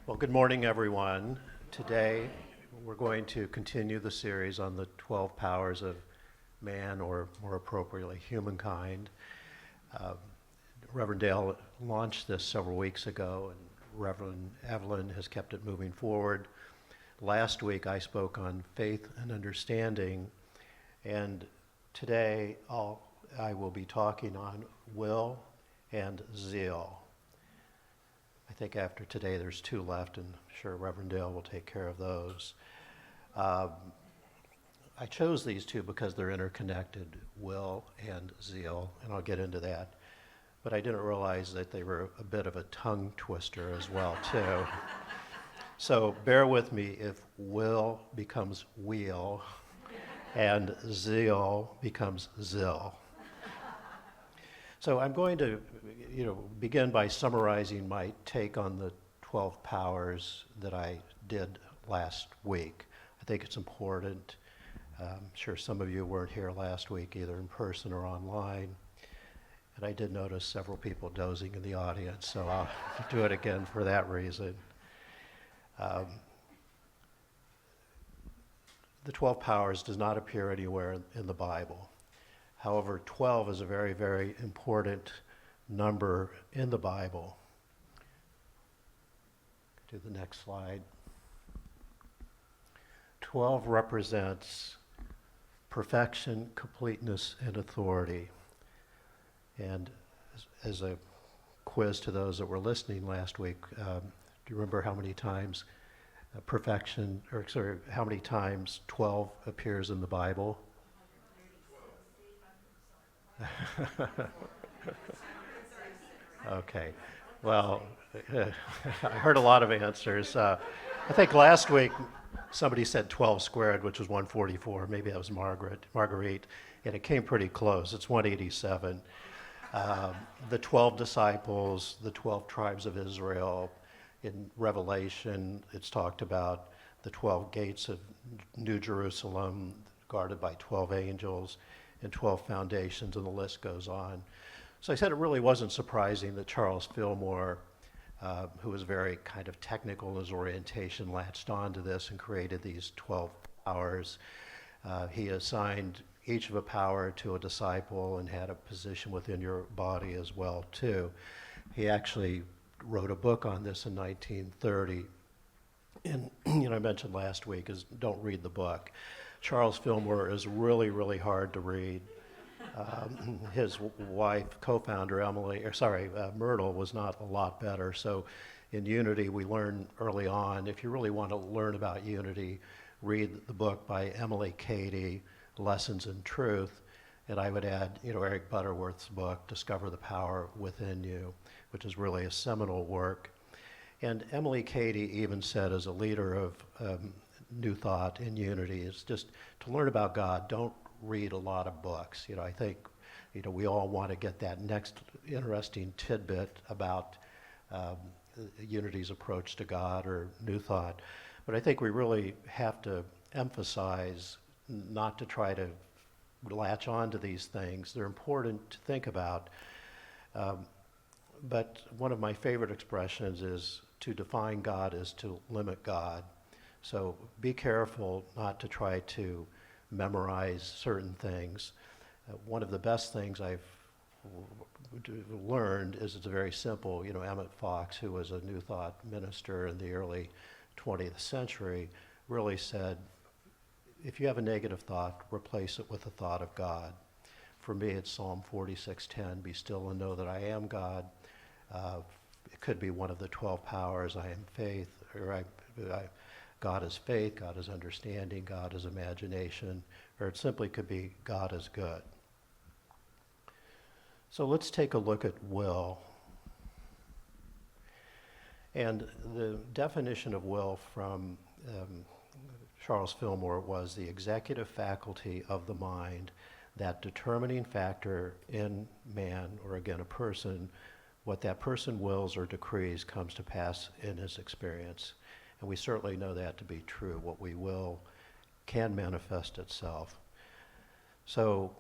Well, good morning, everyone. Today, we're going to continue the series on the 12 powers of man, or more appropriately, humankind. Uh, Reverend Dale launched this several weeks ago, and Reverend Evelyn has kept it moving forward. Last week, I spoke on faith and understanding, and today I will be talking on will and zeal. I think after today there's two left, and I'm sure Reverend Dale will take care of those. I chose these two because they're interconnected, will and zeal, and I'll get into that. But I didn't realize that they were a bit of a tongue twister as well, too. So bear with me if will becomes wheel and zeal becomes zill. So I'm going to, begin by summarizing my take on the 12 powers that I did last week. I think it's important. I'm sure some of you weren't here last week, either in person or online. And I did notice several people dozing in the audience, so I'll do it again for that reason. The 12 powers does not appear anywhere in the Bible. However, 12 is a very, very important number in the Bible. Do the next slide. 12 represents perfection, completeness, and authority. And as a quiz to those that were listening last week, do you remember how many times how many times 12 appears in the Bible? Okay. Well, I heard a lot of answers. I think last week somebody said 12 squared, which was 144. Maybe that was Marguerite, and it came pretty close. It's 187. The 12 disciples, the 12 tribes of Israel. In Revelation, it's talked about the 12 gates of New Jerusalem, guarded by 12 angels, and 12 foundations, and the list goes on. So I said it really wasn't surprising that Charles Fillmore, who was very kind of technical in his orientation, latched onto this and created these 12 powers. He assigned each of a power to a disciple and had a position within your body as well, too. He actually wrote a book on this in 1930. And I mentioned last week is don't read the book. Charles Fillmore is really, really hard to read. His wife, co-founder Myrtle, was not a lot better. So in Unity, we learn early on, if you really want to learn about unity, read the book by Emily Cady, Lessons in Truth. And I would add, Eric Butterworth's book, Discover the Power Within You, which is really a seminal work. And Emily Cady even said, as a leader of New Thought in Unity, is just to learn about God, don't read a lot of books. I think, we all want to get that next interesting tidbit about Unity's approach to God or New Thought. But I think we really have to emphasize not to try to latch on to these things. They're important to think about. But one of my favorite expressions is to define God is to limit God. So be careful not to try to memorize certain things. One of the best things I've learned is it's very simple. Emmett Fox, who was a New Thought minister in the early 20th century, really said, if you have a negative thought, replace it with the thought of God. For me, it's Psalm 46:10, be still and know that I am God. It could be one of the 12 powers, I am faith, or God is faith, God is understanding, God is imagination, or it simply could be God is good. So let's take a look at will. And the definition of will from Charles Fillmore was the executive faculty of the mind, that determining factor in man, or again a person, what that person wills or decrees comes to pass in his experience. And we certainly know that to be true. What we will can manifest itself. So,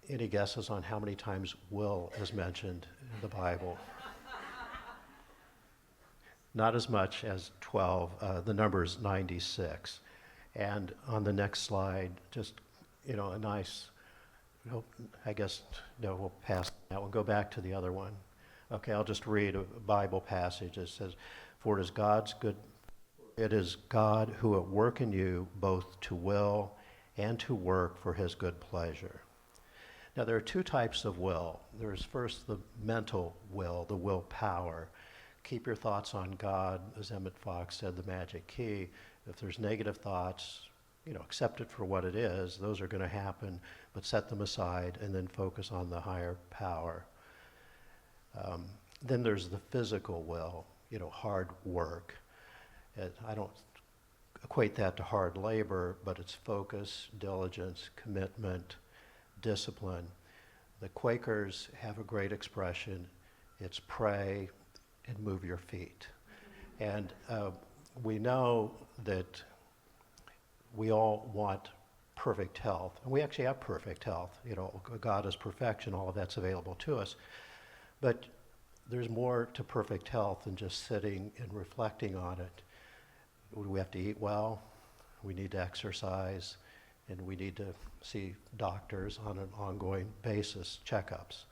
any guesses on how many times will is mentioned in the Bible? not as much as 12. The number is 96. And on the next slide, just, a nice, I guess, no, we'll pass that one. Go back to the other one. Okay, I'll just read a Bible passage. It says, "For it is God who at work in you both to will and to work for his good pleasure." Now, there are two types of will. There's first the mental will, the willpower. Keep your thoughts on God, as Emmett Fox said, the magic key. If there's negative thoughts, accept it for what it is. Those are going to happen, but set them aside and then focus on the higher power. Then there's the physical will, hard work. I don't equate that to hard labor, but it's focus, diligence, commitment, discipline. The Quakers have a great expression. It's pray and move your feet. And we know that we all want perfect health. And we actually have perfect health. God is perfection, all of that's available to us. But there's more to perfect health than just sitting and reflecting on it. We have to eat well, we need to exercise, and we need to see doctors on an ongoing basis, checkups.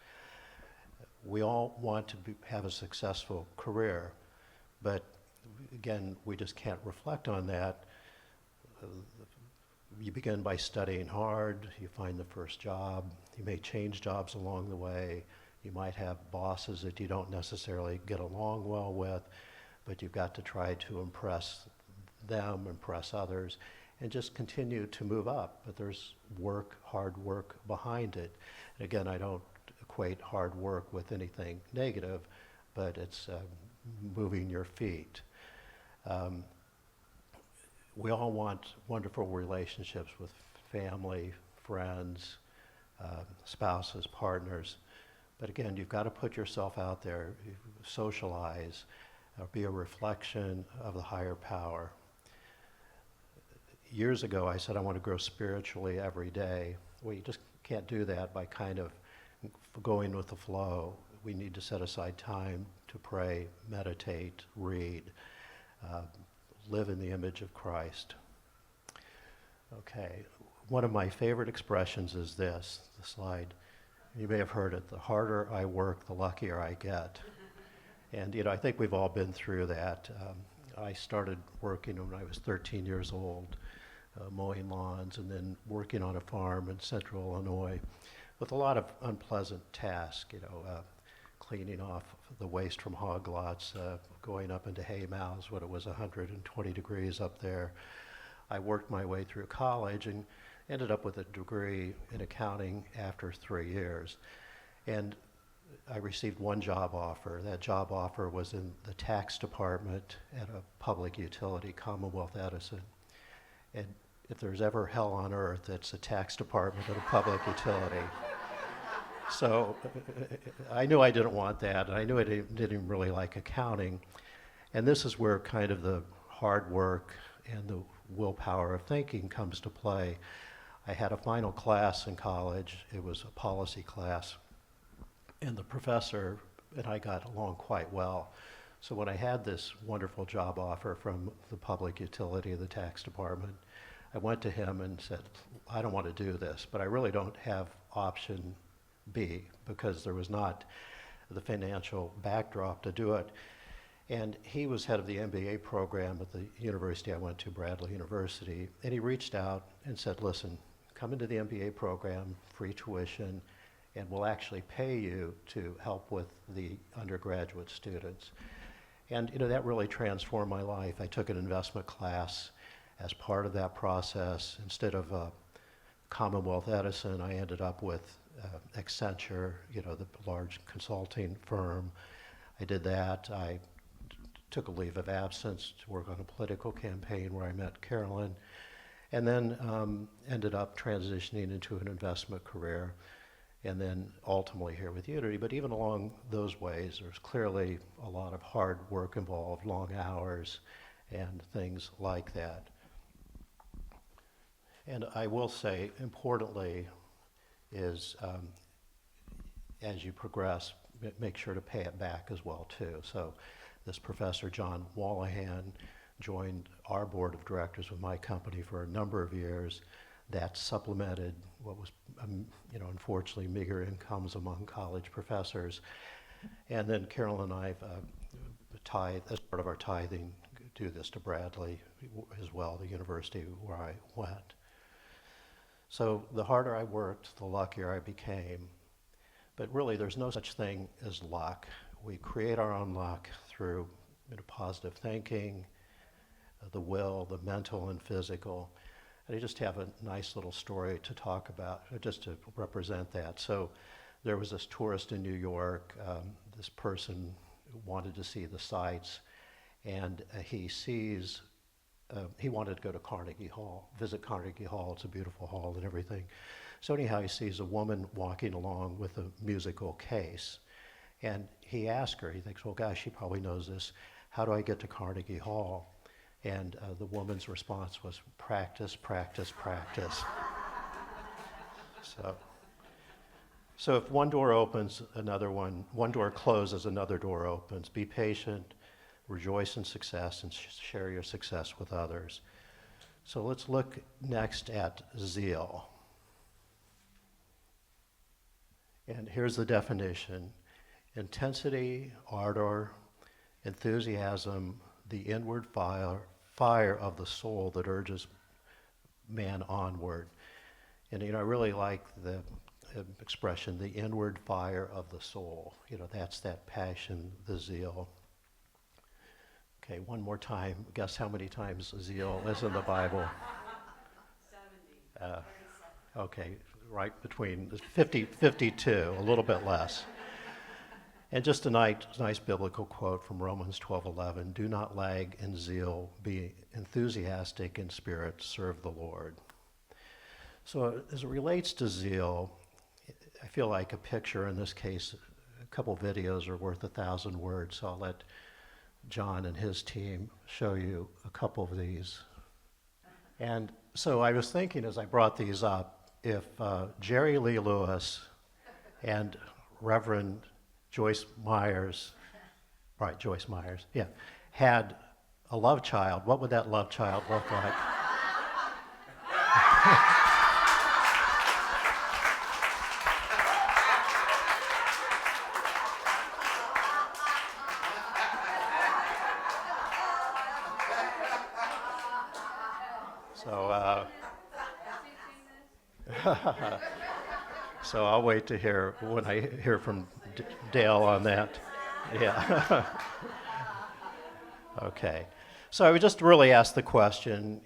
We all want to have a successful career, but again, we just can't reflect on that. You begin by studying hard, you find the first job, you may change jobs along the way, you might have bosses that you don't necessarily get along well with, but you've got to try to impress them, impress others, and just continue to move up. But there's work, hard work behind it. And again, I don't equate hard work with anything negative, but it's moving your feet. We all want wonderful relationships with family, friends, spouses, partners. But again, you've got to put yourself out there, socialize, be a reflection of the higher power. Years ago, I said I want to grow spiritually every day. Well, you just can't do that by kind of going with the flow. We need to set aside time to pray, meditate, read, live in the image of Christ. Okay, one of my favorite expressions is this, the slide. You may have heard it, the harder I work, the luckier I get. And I think we've all been through that. I started working when I was 13 years old, mowing lawns, and then working on a farm in central Illinois with a lot of unpleasant tasks, cleaning off the waste from hog lots, going up into hay mows when it was 120 degrees up there. I worked my way through college and ended up with a degree in accounting after 3 years. And I received one job offer. That job offer was in the tax department at a public utility, Commonwealth Edison. And if there's ever hell on earth, it's a tax department at a public utility. So I knew I didn't want that, and I knew I didn't really like accounting. And this is where kind of the hard work and the willpower of thinking comes to play. I had a final class in college. It was a policy class. And the professor and I got along quite well. So when I had this wonderful job offer from the public utility of the tax department, I went to him and said, I don't want to do this, but I really don't have option B because there was not the financial backdrop to do it. And he was head of the MBA program at the university I went to, Bradley University, and he reached out and said, listen, come into the MBA program, free tuition, and we'll actually pay you to help with the undergraduate students. And that really transformed my life. I took an investment class as part of that process. Instead of Commonwealth Edison, I ended up with Accenture, the large consulting firm. I did that. I took a leave of absence to work on a political campaign where I met Carolyn, and then ended up transitioning into an investment career, and then ultimately here with Unity. But even along those ways, there's clearly a lot of hard work involved, long hours, and things like that. And I will say, importantly, is as you progress, make sure to pay it back as well, too. So this professor, John Wallahan, joined our board of directors with my company for a number of years. That supplemented what was, unfortunately, meager incomes among college professors. And then Carol and I tithe, as part of our tithing, do this to Bradley as well, the university where I went. So the harder I worked, the luckier I became. But really, there's no such thing as luck. We create our own luck through positive thinking, the will, the mental and physical. And I just have a nice little story to talk about, just to represent that. So there was this tourist in New York. This person wanted to see the sights, and he wanted to go to Carnegie Hall, visit Carnegie Hall. It's a beautiful hall and everything. So anyhow, he sees a woman walking along with a musical case. And he asks her, he thinks, well, gosh, she probably knows this. How do I get to Carnegie Hall? And the woman's response was, practice, practice, practice. So if one door opens, one door closes, another door opens. Be patient, rejoice in success, and share your success with others. So let's look next at zeal. And here's the definition: intensity, ardor, enthusiasm, the inward fire of the soul that urges man onward. And I really like the expression, the inward fire of the soul. That's that passion, the zeal. Okay, one more time. Guess how many times zeal is in the Bible? 70. Okay, right between 52, a little bit less. And just a nice biblical quote from Romans 12:11, do not lag in zeal, be enthusiastic in spirit, serve the Lord. So as it relates to zeal, I feel like a picture, in this case, a couple videos are worth 1,000 words, so I'll let John and his team show you a couple of these. And so I was thinking as I brought these up, if Jerry Lee Lewis and Reverend Joyce Myers, had a love child, what would that love child look like? So I'll wait to hear when I hear from Dale on that. Yeah. Okay. So I would just really ask the question,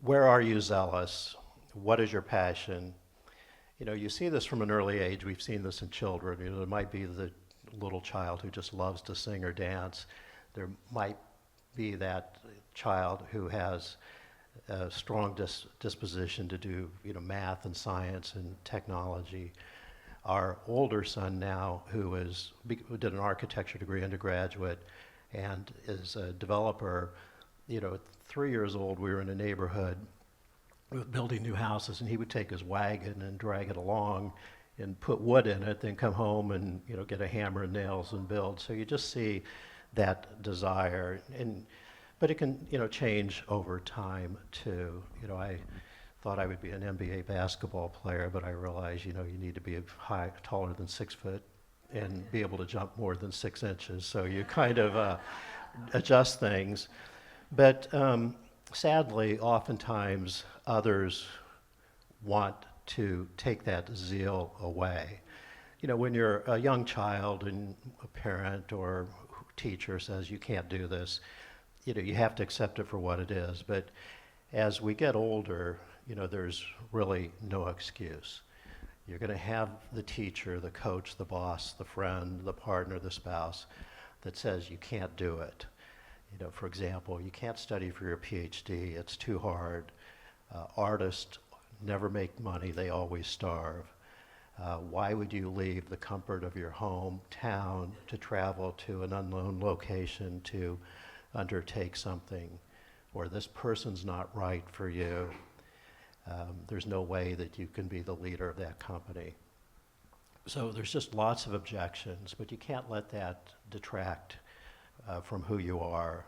where are you zealous? What is your passion? You see this from an early age. We've seen this in children. There might be the little child who just loves to sing or dance. There might be that child who has a strong disposition to do, math and science and technology. Our older son now, who did an architecture degree undergraduate and is a developer, at 3 years old, we were in a neighborhood building new houses, and he would take his wagon and drag it along and put wood in it, then come home and, get a hammer and nails and build. So you just see that desire. But it can, change over time too. I thought I would be an NBA basketball player, but I realized, you need to be taller than 6 foot and be able to jump more than 6 inches. So you kind of adjust things. But sadly, oftentimes others want to take that zeal away. When you're a young child and a parent or teacher says you can't do this, you have to accept it for what it is. But as we get older, there's really no excuse. You're going to have the teacher, the coach, the boss, the friend, the partner, the spouse that says you can't do it. For example, you can't study for your PhD, it's too hard. Artists never make money, they always starve. Why would you leave the comfort of your hometown to travel to an unknown location to undertake something? Or this person's not right for you. There's no way that you can be the leader of that company. So there's just lots of objections, but you can't let that detract from who you are.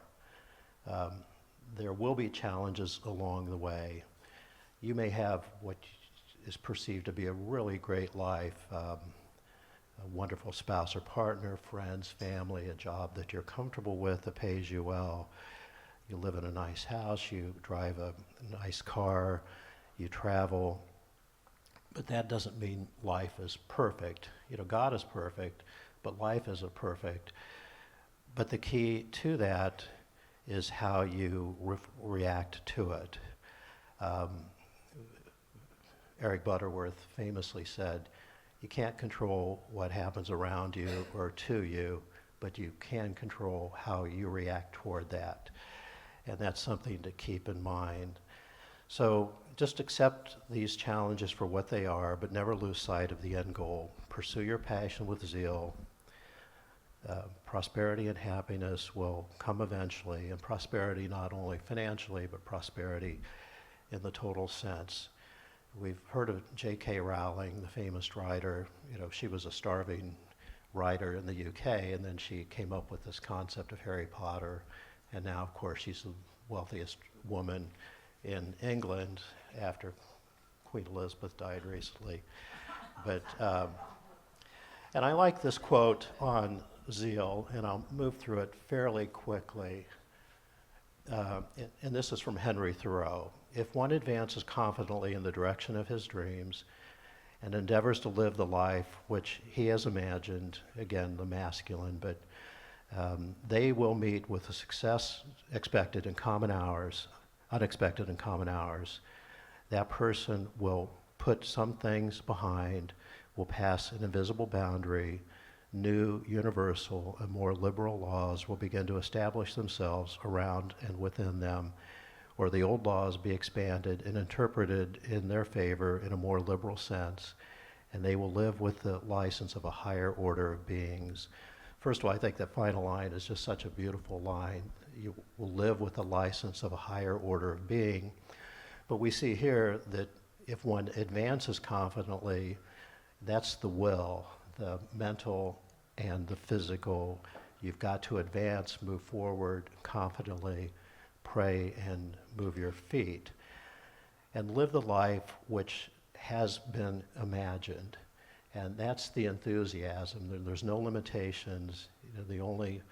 Um, there will be challenges along the way. You may have what is perceived to be a really great life, a wonderful spouse or partner, friends, family, a job that you're comfortable with that pays you well. You live in a nice house, you drive a nice car, you travel, but that doesn't mean life is perfect. You know, God is perfect, but life isn't perfect. But the key to that is how you react to it. Eric Butterworth famously said, you can't control what happens around you or to you, but you can control how you react toward that. And that's something to keep in mind. So just accept these challenges for what they are, but never lose sight of the end goal. Pursue your passion with zeal. Prosperity and happiness will come eventually, and prosperity not only financially, but prosperity in the total sense. We've heard of J.K. Rowling, the famous writer. You know, she was a starving writer in the UK, and then she came up with this concept of Harry Potter, and now, of course, she's the wealthiest woman in England after Queen Elizabeth died recently. But, and I like this quote on zeal, and I'll move through it fairly quickly. And this is from Henry Thoreau. If one advances confidently in the direction of his dreams and endeavors to live the life which he has imagined, again, the masculine, but they will meet with the success unexpected in common hours. That person will put some things behind, will pass an invisible boundary. New, universal, and more liberal laws will begin to establish themselves around and within them, or the old laws be expanded and interpreted in their favor in a more liberal sense, and they will live with the license of a higher order of beings. First of all, I think that final line is just such a beautiful line. You will live with the license of a higher order of being. But we see here that if one advances confidently, that's the will, the mental and the physical. You've got to advance, move forward confidently, pray and move your feet, and live the life which has been imagined. And that's the enthusiasm. There's no limitations. You know, the only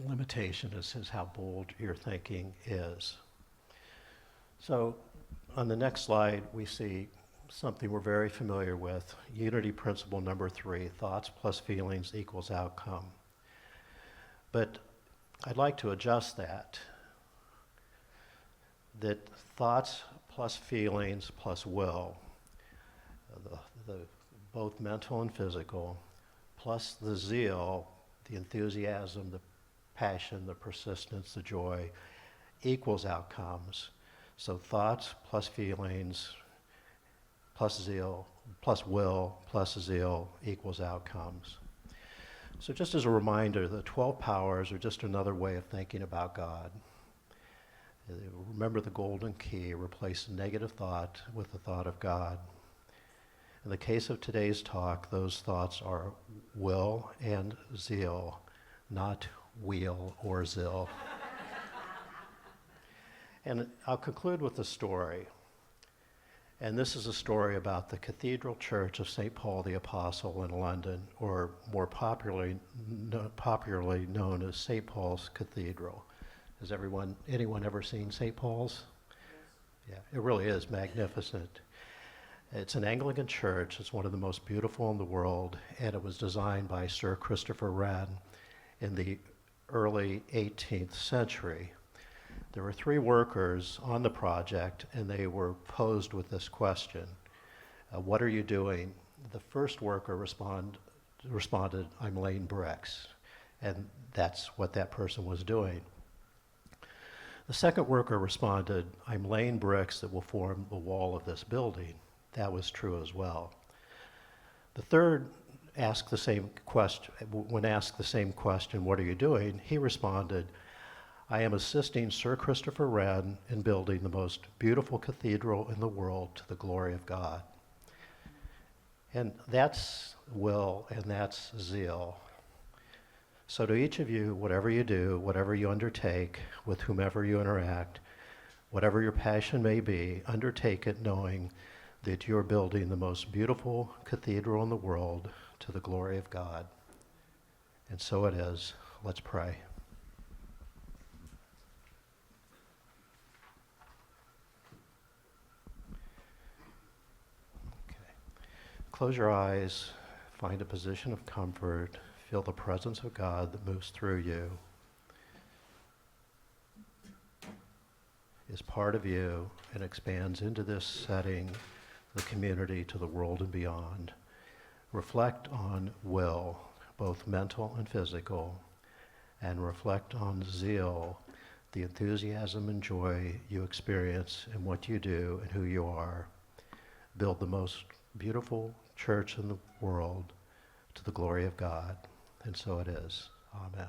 limitation is how bold your thinking is. So on the next slide, we see something we're very familiar with, unity principle number 3, thoughts plus feelings equals outcome. But I'd like to adjust that thoughts plus feelings plus will, both mental and physical, plus the zeal, the enthusiasm, the passion, the persistence, the joy, equals outcomes. So thoughts plus feelings plus zeal, plus will, plus zeal equals outcomes. So just as a reminder, the 12 powers are just another way of thinking about God. Remember the golden key, replace negative thought with the thought of God. In the case of today's talk, those thoughts are will and zeal, not wheel or zill. And I'll conclude with a story. And this is a story about the Cathedral Church of St. Paul the Apostle in London, or more popularly known as St. Paul's Cathedral. Has anyone ever seen St. Paul's? Yeah, it really is magnificent. It's an Anglican church. It's one of the most beautiful in the world, and it was designed by Sir Christopher Wren in the early 18th century. There were 3 workers on the project, and they were posed with this question. What are you doing? The first worker responded, I'm laying bricks. And that's what that person was doing. The second worker responded, I'm laying bricks that will form the wall of this building. That was true as well. The third asked the same question. When asked the same question, what are you doing? He responded, I am assisting Sir Christopher Wren in building the most beautiful cathedral in the world to the glory of God. And that's will and that's zeal. So to each of you, whatever you do, whatever you undertake, with whomever you interact, whatever your passion may be, undertake it knowing that you're building the most beautiful cathedral in the world to the glory of God. And so it is. Let's pray. Close your eyes, find a position of comfort, feel the presence of God that moves through you, is part of you, and expands into this setting, the community, to the world and beyond. Reflect on will, both mental and physical, and reflect on zeal, the enthusiasm and joy you experience in what you do and who you are. Build the most beautiful church in the world to the glory of God. And so it is. Amen.